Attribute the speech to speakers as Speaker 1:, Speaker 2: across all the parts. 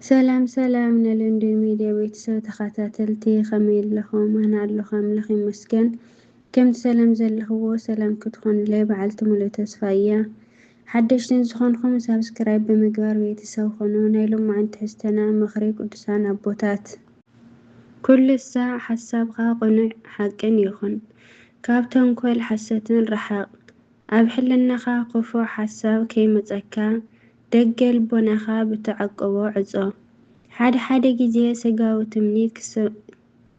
Speaker 1: ሰላም ሰላም ንልንዲ ሚድያ ቤተሰብ ተኸታተልቲ ከመይ ኣለኹም? ኣነ ኣለኹ ኣምላኽ ይመስገን። ከምቲ ሰላም ዘለኽዎ ሰላም ክትኾኑለይ በዓልቲ ሙሉእ ተስፋ እያ። ሓደሽትን ዝኾንኩም ሳብስክራይብ ብምግባር ቤተሰብ ኮኑ። ናይ ሎማዓንቲ ትሕዝቶና ምኽሪ ቅዱሳን ኣቦታት ኩሉ ሳዕ ሓሳብካ ቅኑዕ ሓቅን ይኹን፣ ካብ ተንኮል ሓሰትን ረሓቕ። ኣብ ሕልናኻ ክፉእ ሓሳብ ከይመፀካ ደገ ልቦናኻ ብተዓቅቦ ዕፆ። ሓደ ግዜ ስጋዊ ትምኒት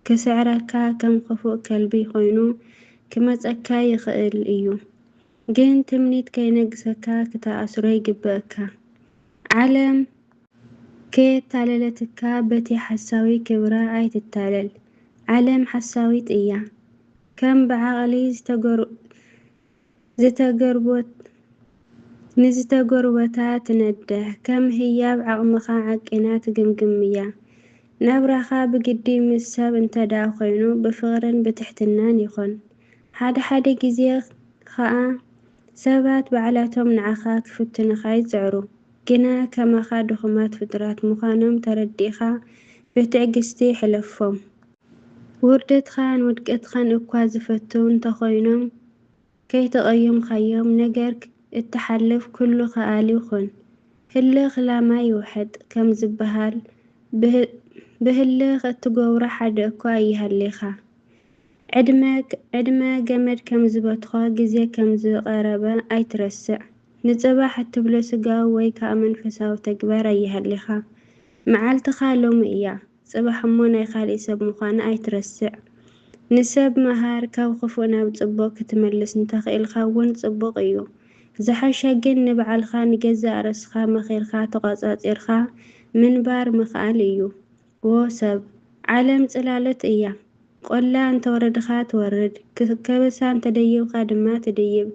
Speaker 1: ክስዕረካ ከም ክፉእ ከልቢ ኮይኑ ክመፀካ ይኽእል እዩ። ግን ትምኒት ከይነግሰካ ክተኣስሮ ይግብአካ። ዓለም ከየታለለትካ በቲ ሓሳዊ ክብራ ኣይትታለል። ዓለም ሓሳዊት እያ። ከም ብዓቕሊ ንዝተጎርበታ ትነድሕ። ከም ህያብ ዓቕምኻ ዓቂና ትግምግም እያ። ናብራኻ ብግዲ ምስ ሰብ እንተዳ ኮይኑ ብፍቕርን ብትሕትናን ይኾን። ሓደ ግዜ ከዓ ሰባት ባዕላቶም ንዓኻ ክፍትኑኻ ይፅዕሩ። ግና ከማኻ ድኹማት ፍጡራት ምዃኖም ተረዲእኻ ብትዕግስቲ ሕለፎም። ውርደትኻን ውድቀትኻን እኳ ዝፈትው እንተኾይኖም ከይተቐየምካዮም ነገር እትሓልፍ ኩሉ ከኣሊ ኩን። ህልኽ ላማይ ይውሕጥ ከም ዝበሃል ብህልኽ እትገብሮ ሓደ እኳ ይሃልይኻ። ዕድመ ገመድ ከም ዝበትሖ ግዜ ከም ዝቐረበ ኣይትረስዕ። ንፅባሕ እትብሎ ስጋዊ ወይ ከዓ መንፈሳዊ ተግባር ኣይሃልይኻ። መዓልትኻ ሎሚ እያ፣ ፅባሕ እሞ ናይ ካልእ ሰብ ምዃኑ ኣይትረስዕ። ንሰብ መሃር ካብ ክፉእ ናብ ፅቡቕ ክትመልስ እንተኽኢልካ እውን ፅቡቕ እዩ። ዝሓሸ ግን ንባዕልኻ ንገዛእ ርእስኻ መኺርካ ተቆፃፂርካ ምንባር ምኽኣል እዩ። ዎ ሰብ ዓለም ፅላሎት እያ። ቆላ እንተወረድካ ትወርድ፣ ከበሳ እንተደይብካ ድማ ትድይብ።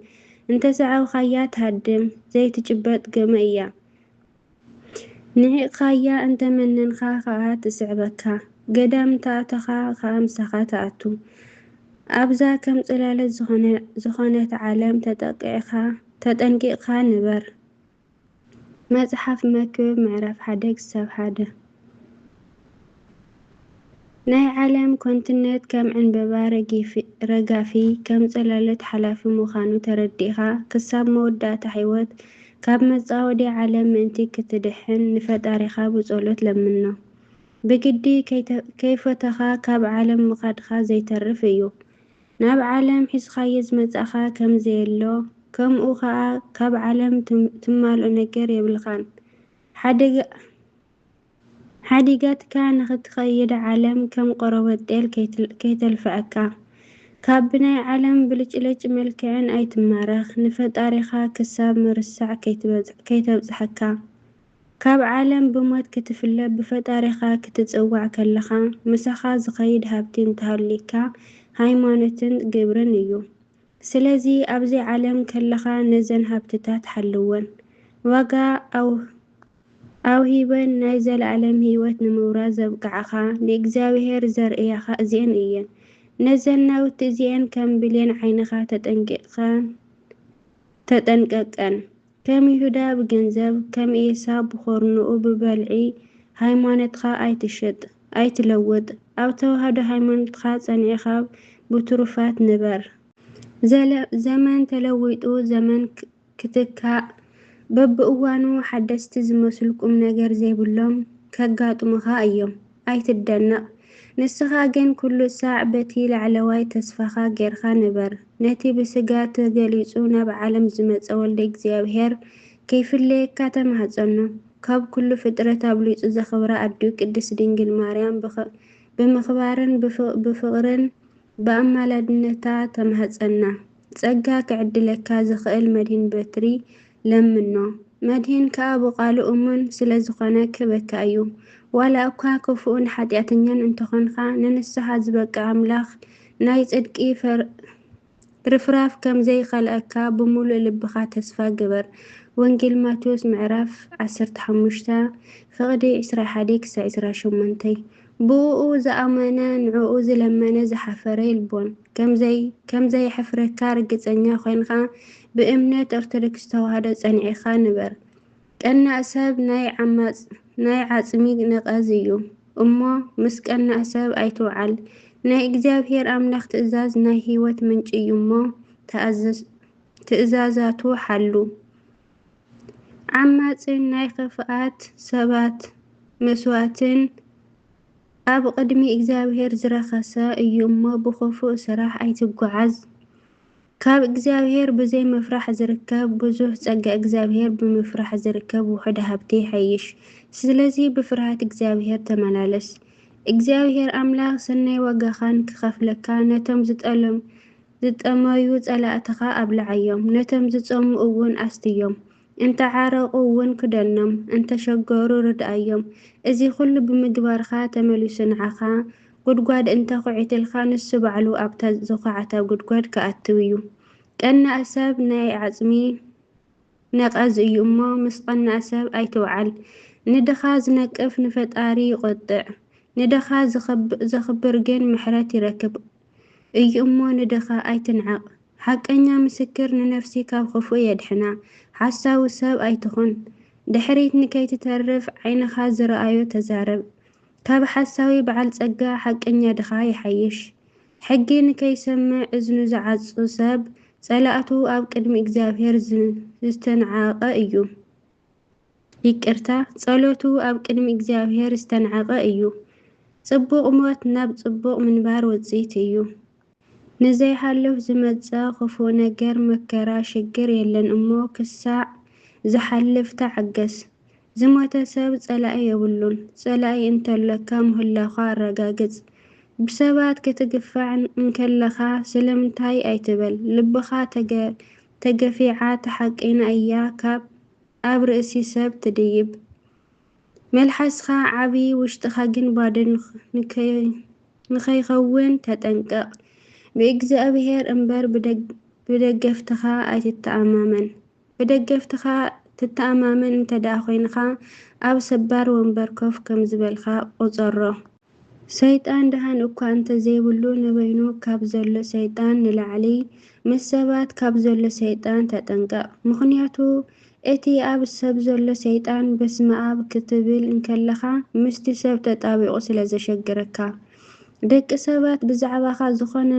Speaker 1: እንተሰዓብካያ ትሃድም፣ ዘይትጭበጥ ገመ እያ። ንዒቕካያ እንተመነንካ ከዓ ትስዕበካ። ገዳም እንተኣተኻ ከዓ ምሳኻ ትኣቱ። ኣብዛ ከም ፅላሎት ዝኾነት ዓለም ተጠንቂቕካ ንበር። መፅሓፍ መክብብ ምዕራፍ 1-1 ናይ ዓለም ኮንትነት ከም ዕንበባ ረጋፊ ከም ፅላሎት ሓላፊ ምዃኑ ተረዲእኻ ክሳብ መወዳእታ ህይወት ካብ መፃወዲ ዓለም ምእንቲ ክትድሕን ንፈጣሪኻ ብፀሎት ለምኖ። ብግዲ ከይፈተኻ ካብ ዓለም ምኻድካ ዘይተርፍ እዩ። ናብ ዓለም ሒዝካዮ ዝመፃእኻ ከም ዘየሎ ከምኡ ከዓ ካብ ዓለም ትማልኦ ነገር የብልኻን። ሓዲጋትካ ንኽትኸይድ ዓለም ከም ቆርበት ጤል ከይተልፍዐካ። ካብ ብናይ ዓለም ብልጭልጭ መልክዕን ኣይትማረኽ። ንፈጣሪኻ ክሳብ ምርሳዕ ከይተብፅሐካ። ካብ ዓለም ብሞት ክትፍለ ብፈጣሪኻ ክትፅዋዕ ከለኻ ምሳኻ ዝኸይድ ሃብቲ እንተሃልዩካ ሃይማኖትን ግብርን እዩ። ስለዚ ኣብዚ ዓለም ከለኻ ነዘን ሃብትታት ሓልወን፣ ዋጋ ኣውሂበን ናይ ዘለዓለም ህይወት ንምውራስ ዘብቅዓኻ ንእግዚኣብሔር ዘርእያኻ እዚአን እየን። ነዘን ናውቲ እዚአን ከም ብሌን ዓይንኻ ተጠንቀቀን። ከም ይሁዳ ብገንዘብ፣ ከም ኤሳው ብኮርንኡ ብበልዒ ሃይማኖትካ ኣይትሸጥ ኣይትለውጥ። ኣብ ተዋህዶ ሃይማኖትካ ፀኒዕኻ ብትሩፋት ንበር። ዘመን ተለዊጡ ዘመን ክትካእ በብእዋኑ ሓደስቲ ዝመስሉ ቁም ነገር ዘይብሎም ከጋጥሙኻ እዮም። ኣይትደነቕ። ንስኻ ግን ኩሉ ሳዕ በቲ ላዕለዋይ ተስፋኻ ጌርካ ንበር። ነቲ ብስጋ ተገሊጹ ናብ ዓለም ዝመፀ ወልደ እግዚኣብሔር ከይፍለየካ ተማህፀኖ። ካብ ኩሉ ፍጥረት ኣብሊፁ ዘኽብራ ኣድኡ ቅድስት ድንግል ማርያም ብምኽባርን ብፍቕርን ብኣማላድነታ ተማህፀና። ፀጋ ክዕድለካ ዝኽእል መድህን በትሪ ለምኖ። መድህን ከዓ ብቓሉ እሙን ስለ ዝኾነ ክህበካ እዩ። ዋላ እኳ ክፉእን ሓጢአተኛን እንተኾንካ ንንስሓ ዝበቅዕ ኣምላኽ ናይ ጽድቂ ርፍራፍ ከም ዘይኸልአካ ብሙሉእ ልብኻ ተስፋ ግበር። ወንጌል ማቴዎስ ምዕራፍ 15:21-28 ብኡኡ ዝኣመነ ንዕኡ ዝለመነ ዝሓፈረ ይልቦን። ከምዘይሕፍረካ ርግፀኛ ኮይንካ ብእምነት ኦርቶዶክስ ተዋህዶ ፀኒዕኻ ንበር። ቀናእ ሰብ ናይ ዓጽሚ ነቐዝ እዩ እሞ ምስ ቀናእ ሰብ ኣይትውዓል። ናይ እግዚኣብሔር ኣምላኽ ትእዛዝ ናይ ህይወት ምንጪ እዩ እሞ ትእዛዛቱ ሓሉ። ዓማጽን ናይ ክፉኣት ሰባት መስዋእትን ኣብ ቅድሚ እግዚኣብሔር ዝረኸሰ እዩ እሞ ብኽፉእ ስራሕ ኣይትጓዓዝ። ካብ እግዚኣብሔር ብዘይ ምፍራሕ ዝርከብ ብዙሕ ጸጋ እግዚአብሔር ብምፍራሕ ዝርከብ ውሑድ ሃብቲ ይሐይሽ። ስለዚ ብፍርሃት እግዚአብሔር ተመላለስ። እግዚአብሔር ኣምላኽ ሰናይ ዋጋኻን ክኸፍለካ ነቶም ዝጠመዩ ጸላእትኻ ኣብልዓዮም ነቶም ዝጸሙ እውን ኣስትዮም እንተዓረቑ እውን ክደኖም እንተሸገሩ ርድኣዮም። እዚ ኩሉ ብምግባርካ ተመሊሱ ንዓኻ ጉድጓድ እንተኺዒትልካ ንሱ ባዕሉ ኣብታ ዝኹዓታ ጉድጓድ ክኣትው እዩ። ቀናእ ሰብ ናይ ዓጽሚ ነቐዝ እዩ እሞ ምስ ቀናእ ሰብ ኣይትውዓል። ንድኻ ዝነቅፍ ንፈጣሪ ይቆጥዕ ንድኻ ዘኽብር ግን ምሕረት ይረክብ እዩ እሞ ንድኻ ኣይትንዓቕ። ሓቀኛ ምስክር ንነፍሲ ካብ ክፉእ የድሕና። ሓሳዊ ሰብ ኣይትኹን። ድሕሪት ንከይትተርፍ ዓይንኻ ዝረኣዮ ተዛረብ። ካብ ሓሳዊ በዓል ጸጋ ሓቀኛ ድኻ ይሐይሽ። ሕጊ ንከይሰምዕ እዝኑ ዝዓጹ ሰብ ጸላእቱ ኣብ ቅድሚ እግዚአብሔር ዝተንዓቐ እዩ። ይቅርታ ጸሎቱ ኣብ ቅድሚ እግዚአብሔር ዝተንዓቐ እዩ። ጽቡቕ ሞት ናብ ጽቡቕ ምንባር ውጽኢት እዩ። ንዘይሃልፍ ዝመጽእ ክፉእ ነገር መከራ ሽግር የለን እሞ ክሳዕ ዝሓልፍ ተዓገስ። ዝሞተ ሰብ ጸላኢ የብሉን። ጸላኢ እንተለካ ምህላኻ ኣረጋግጽ። ብሰባት ክትግፋዕ እንከለኻ ስለምንታይ ኣይትበል። ልብኻ ተገፊዓ ተሓቂና እያ ኣብ ርእሲ ሰብ ትድይብ። መልሓስካ ዓብይ ውሽጥኻ ግን ባዶ ንኸይኸውን ተጠንቀቕ። ብእግዚአብሔር እምበር ብደገፍትኻ ኣይትተኣማመን። ብደገፍትኻ ትተኣማመን እንተደኣ ኮይንካ ኣብ ሰባር ወንበር ኮፍ ከም ዝበልካ ቁፀሮ። ሰይጣን ድሃን እኳ እንተዘይብሉ ንበይኑ ካብ ዘሎ ሰይጣን ንላዕሊ ምስ ሰባት ካብ ዘሎ ሰይጣን ተጠንቀቕ። ምኽንያቱ እቲ ኣብ ሰብ ዘሎ ሰይጣን በስመ አብ ክትብል እንከለኻ ምስቲ ሰብ ተጣቢቑ ስለ ዘሸግረካ። ደቂ ሰባት ብዛዕባኻ ዝኾነ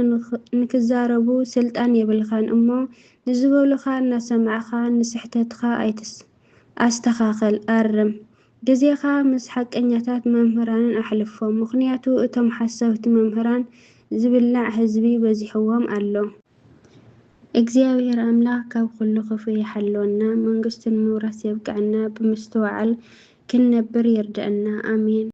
Speaker 1: ንክዛረቡ ስልጣን የብልኻን እሞ ንዝበሉኻ እናሰማዕኻ ንስሕተትካ ኣስተኻኽል ኣርም። ግዜኻ ምስ ሓቀኛታት መምህራንን ኣሕልፎም። ምኽንያቱ እቶም ሓሰብቲ መምህራን ዝብላዕ ህዝቢ በዚሕዎም ኣሎ። እግዚአብሔር ኣምላኽ ካብ ኩሉ ክፉእ ይሓልወና መንግስቱ ንምውራስ የብቅዐና ብምስትውዓል ክንነብር ይርድአና። ኣሜን።